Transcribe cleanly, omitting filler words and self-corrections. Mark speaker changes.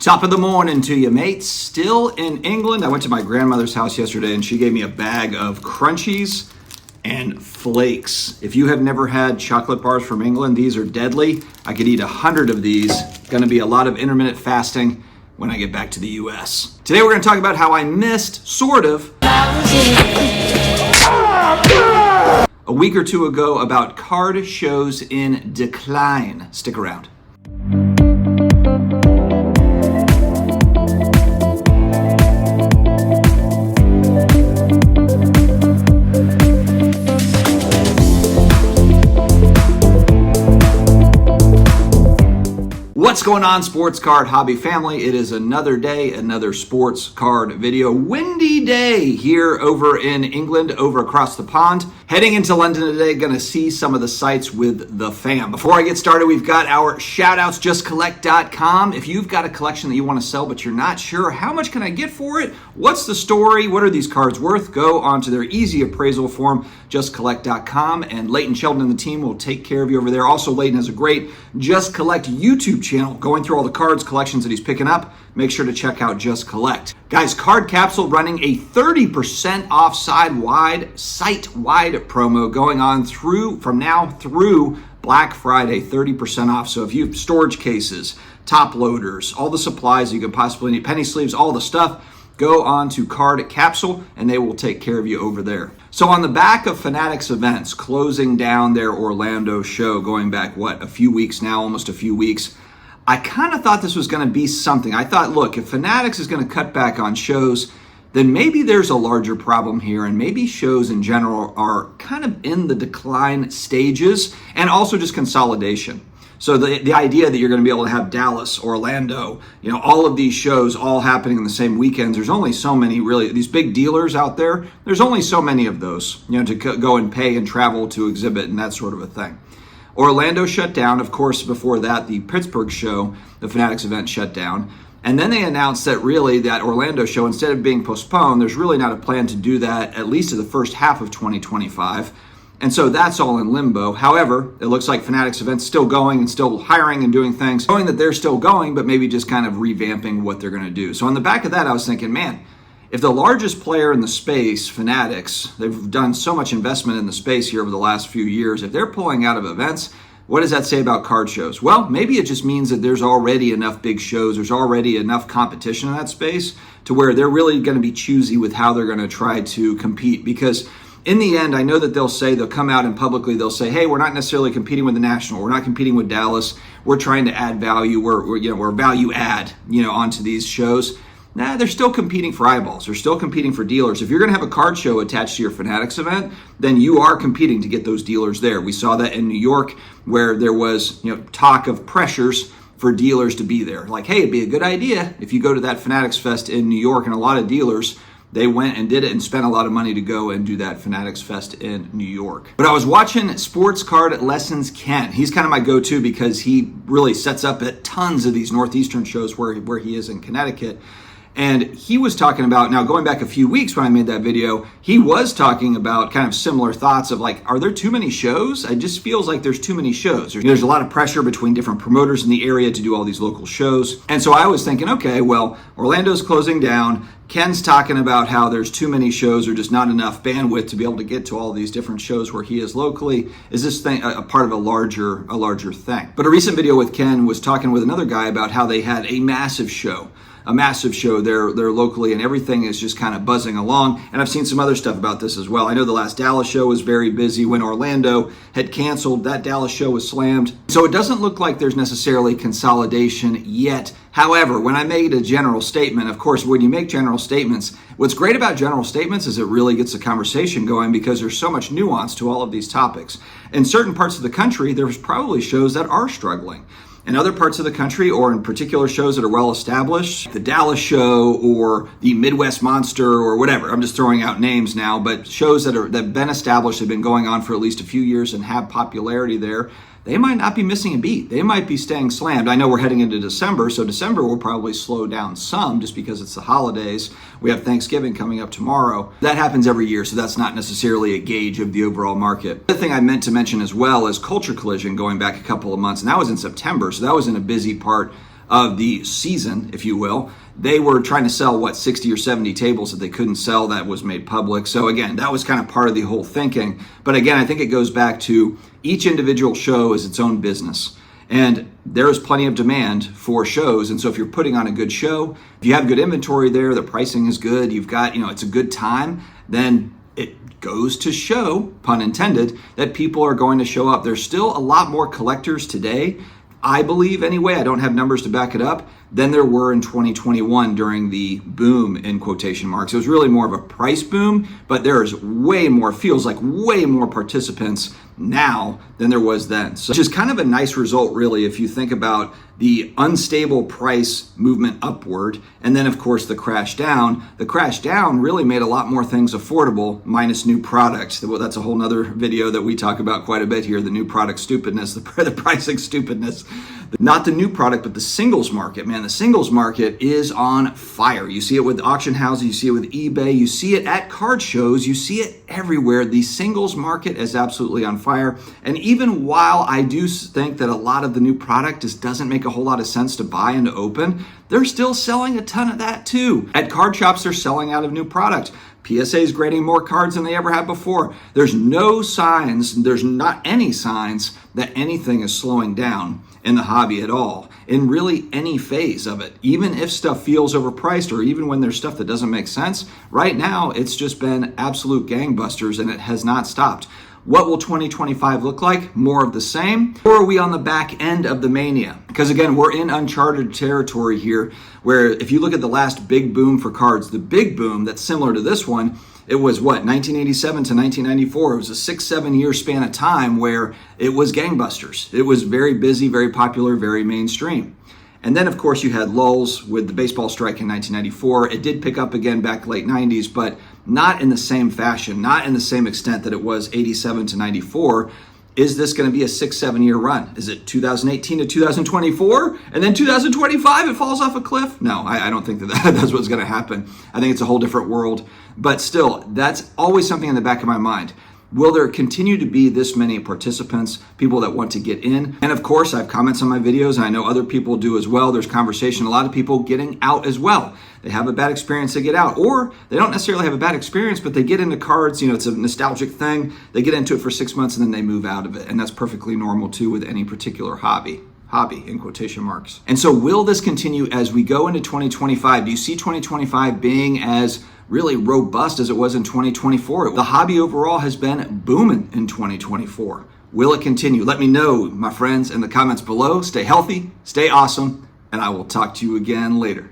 Speaker 1: Top of the morning to you, mates. Still in England. I went to my grandmother's house yesterday and she gave me a bag of crunchies and flakes. If you have never had chocolate bars from England, these are deadly. I could eat 100 of these. Gonna be a lot of intermittent fasting when I get back to the US. Today we're gonna talk about how I missed, sort of, a week or two ago about card shows in decline. Stick around. What's going on, sports card hobby family? It is another day, another sports card video. Windy day here over in England, over across the pond. Heading into London today, gonna see some of the sights with the fam. Before I get started, we've got our shout outs, justcollect.com. If you've got a collection that you wanna sell, but you're not sure, how much can I get for it? What's the story? What are these cards worth? Go onto their easy appraisal form, justcollect.com, and Leighton Sheldon and the team will take care of you over there. Also, Leighton has a great Just Collect YouTube channel going through all the cards collections that he's picking up. Make sure to check out Just Collect. Guys, Card Capsule running a 30% off site-wide promo going on from now through Black Friday, 30% off. So if you have storage cases, top loaders, all the supplies you could possibly need, penny sleeves, all the stuff, go on to Card Capsule and they will take care of you over there. So on the back of Fanatics Events closing down their Orlando show, going back, a few weeks now, almost a few weeks, I kind of thought this was going to be something. I thought, look, if Fanatics is going to cut back on shows, then maybe there's a larger problem here, and maybe shows in general are kind of in the decline stages, and also just consolidation. So the idea that you're going to be able to have Dallas, Orlando, all of these shows all happening in the same weekends, there's only so many, really, these big dealers out there, there's only so many of those, to go and pay and travel to exhibit and that sort of a thing. Orlando shut down. Of course, before that, the Pittsburgh show, the Fanatics event, shut down. And then they announced that really that Orlando show, instead of being postponed, there's really not a plan to do that at least to the first half of 2025. And so that's all in limbo. However, it looks like Fanatics event's still going and still hiring and doing things, showing that they're still going, but maybe just kind of revamping what they're going to do. So on the back of that, I was thinking, man, if the largest player in the space, Fanatics, they've done so much investment in the space here over the last few years, if they're pulling out of events, what does that say about card shows? Well, maybe it just means that there's already enough big shows, there's already enough competition in that space to where they're really going to be choosy with how they're going to try to compete. Because in the end, I know that they'll come out and publicly they'll say, hey, we're not necessarily competing with the National, we're not competing with Dallas, we're trying to add value, we're value add, onto these shows. Nah, they're still competing for eyeballs. They're still competing for dealers. If you're going to have a card show attached to your Fanatics event, then you are competing to get those dealers there. We saw that in New York where there was, talk of pressures for dealers to be there. Like, hey, it'd be a good idea if you go to that Fanatics Fest in New York, and a lot of dealers, they went and did it and spent a lot of money to go and do that Fanatics Fest in New York. But I was watching Sports Card Lessons Ken. He's kind of my go-to because he really sets up at tons of these Northeastern shows where he is in Connecticut. And he was talking about, now going back a few weeks when I made that video, he was talking about kind of similar thoughts of like, are there too many shows? It just feels like there's too many shows. There's a lot of pressure between different promoters in the area to do all these local shows. And so I was thinking, okay, well, Orlando's closing down. Ken's talking about how there's too many shows or just not enough bandwidth to be able to get to all these different shows where he is locally. Is this thing a part of a larger thing? But a recent video with Ken was talking with another guy about how they had a massive show there locally, and everything is just kind of buzzing along. And I've seen some other stuff about this as well. I know the last Dallas show was very busy. When Orlando had canceled, that Dallas show was slammed. So it doesn't look like there's necessarily consolidation yet. However, when I made a general statement, of course, when you make general statements, what's great about general statements is it really gets the conversation going because there's so much nuance to all of these topics. In certain parts of the country, there's probably shows that are struggling. In other parts of the country, or in particular shows that are well established, the Dallas show or the Midwest Monster or whatever, I'm just throwing out names now, but shows that have been established, have been going on for at least a few years and have popularity there, they might not be missing a beat. They might be staying slammed. I know we're heading into December, so December will probably slow down some just because it's the holidays. We have Thanksgiving coming up tomorrow. That happens every year, so that's not necessarily a gauge of the overall market. The thing I meant to mention as well is Culture Collision going back a couple of months, and that was in September, so that was in a busy part of the season, if you will, they were trying to sell, 60 or 70 tables that they couldn't sell that was made public. So again, that was kind of part of the whole thinking. But again, I think it goes back to each individual show is its own business. And there is plenty of demand for shows. And so if you're putting on a good show, if you have good inventory there, the pricing is good, you've got, it's a good time, then it goes to show, pun intended, that people are going to show up. There's still a lot more collectors today, I believe anyway, I don't have numbers to back it up, than there were in 2021 during the boom in quotation marks. It was really more of a price boom, but there's feels like way more participants now than there was then. So, which is kind of a nice result, really, if you think about the unstable price movement upward, and then of course the crash down. The crash down really made a lot more things affordable, minus new products. Well, that's a whole nother video that we talk about quite a bit here, the new product stupidness, the pricing stupidness. Not the new product, but the singles market, man. The singles market is on fire. You see it with auction houses, you see it with eBay, you see it at card shows, you see it everywhere. The singles market is absolutely on fire. And even while I do think that a lot of the new product just doesn't make a whole lot of sense to buy and to open, they're still selling a ton of that too. At card shops, they're selling out of new product. PSA is grading more cards than they ever have before. There's no signs, there's not any signs that anything is slowing down in the hobby at all, in really any phase of it. Even if stuff feels overpriced, or even when there's stuff that doesn't make sense, right now it's just been absolute gangbusters and it has not stopped. What will 2025 look like? More of the same? Or are we on the back end of the mania? Because again, we're in uncharted territory here, where if you look at the last big boom for cards, the big boom that's similar to this one, it was 1987 to 1994. It was a 6-7 year span of time where it was gangbusters. It was very busy, very popular, very mainstream. And then, of course, you had lulls with the baseball strike in 1994. It did pick up again back late 90s, but not in the same fashion, not in the same extent that it was 87 to 94. Is this going to be a 6-7 year run? Is it 2018 to 2024? And then 2025, it falls off a cliff? No, I don't think that's what's going to happen. I think it's a whole different world. But still, that's always something in the back of my mind. Will there continue to be this many participants, people that want to get in? And of course, I have comments on my videos, and I know other people do as well. There's conversation, a lot of people getting out as well. They have a bad experience, they get out. Or they don't necessarily have a bad experience, but they get into cards, it's a nostalgic thing. They get into it for 6 months and then they move out of it. And that's perfectly normal too with any particular hobby in quotation marks. And so will this continue as we go into 2025? Do you see 2025 being as really robust as it was in 2024? The hobby overall has been booming in 2024. Will it continue? Let me know, my friends, in the comments below. Stay healthy, stay awesome, and I will talk to you again later.